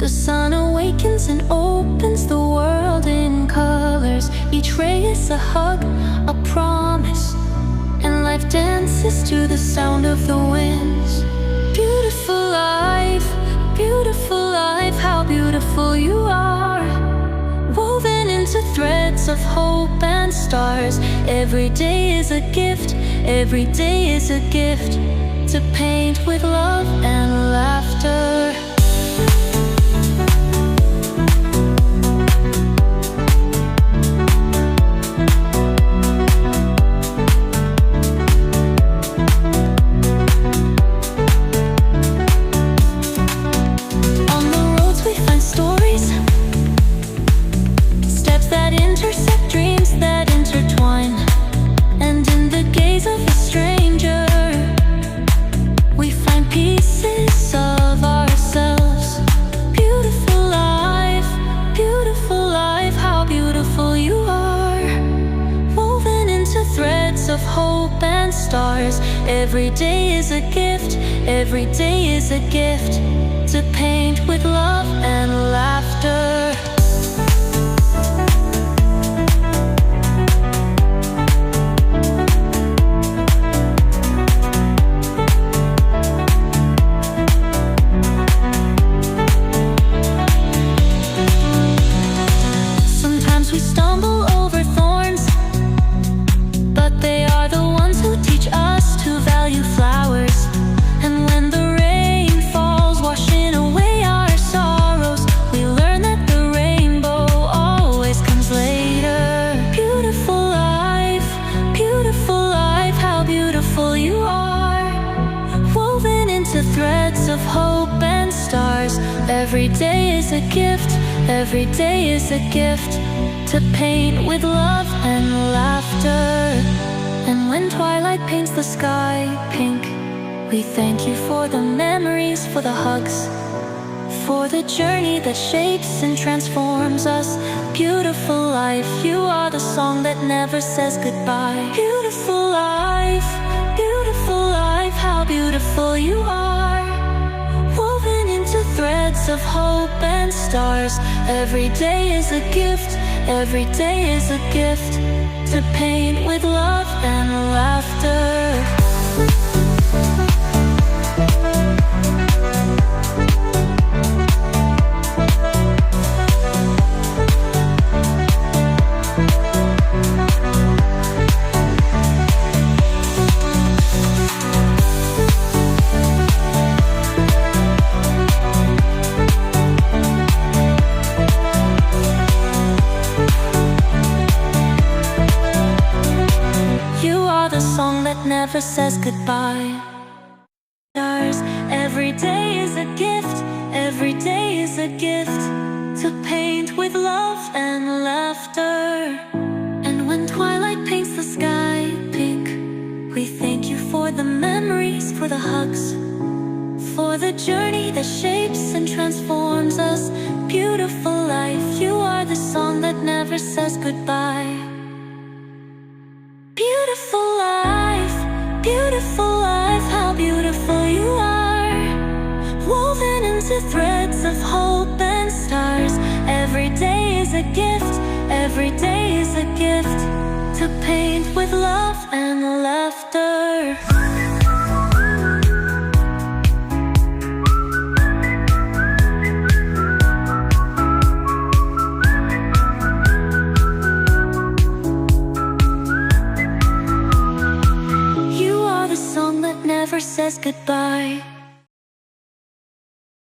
The sun awakens and opens the world in colors. Each ray is a hug, a promise, and life dances to the sound of the winds. Beautiful life, how beautiful you are, woven into threads of hope and stars. Every day is a gift, every day is a gift, to paint with love and laughter. Of hope and stars. Every day is a gift, every day is a gift, to paint with love and laughter. Sometimes we stumble over thorns, but they are the ones who teach us to value flowers. And when the rain falls, washing away our sorrows, we learn that the rainbow always comes later. Beautiful life, how beautiful you are, woven into threads of hope and stars. Every day is a gift, every day is a gift, to paint with love and laughter. And when twilight paints the sky pink, we thank you for the memories, for the hugs, for the journey that shapes and transforms us. Beautiful life, you are the song that never says goodbye. Beautiful life, how beautiful you are, woven into threads of hope and stars. Every day is a gift, every day is a gift, to paint with love and laughter. Never says goodbye. Stars, every day is a gift, every day is a gift, to paint with love and laughter. And when twilight paints the sky pink, we thank you for the memories, for the hugs, for the journey that shapes and transforms us. Beautiful life, you are the song that never says goodbye. Beautiful life, how beautiful you are, woven into threads of hope and stars. Every day is a gift, every day is a gift, to paint with love and laughter. Never says goodbye.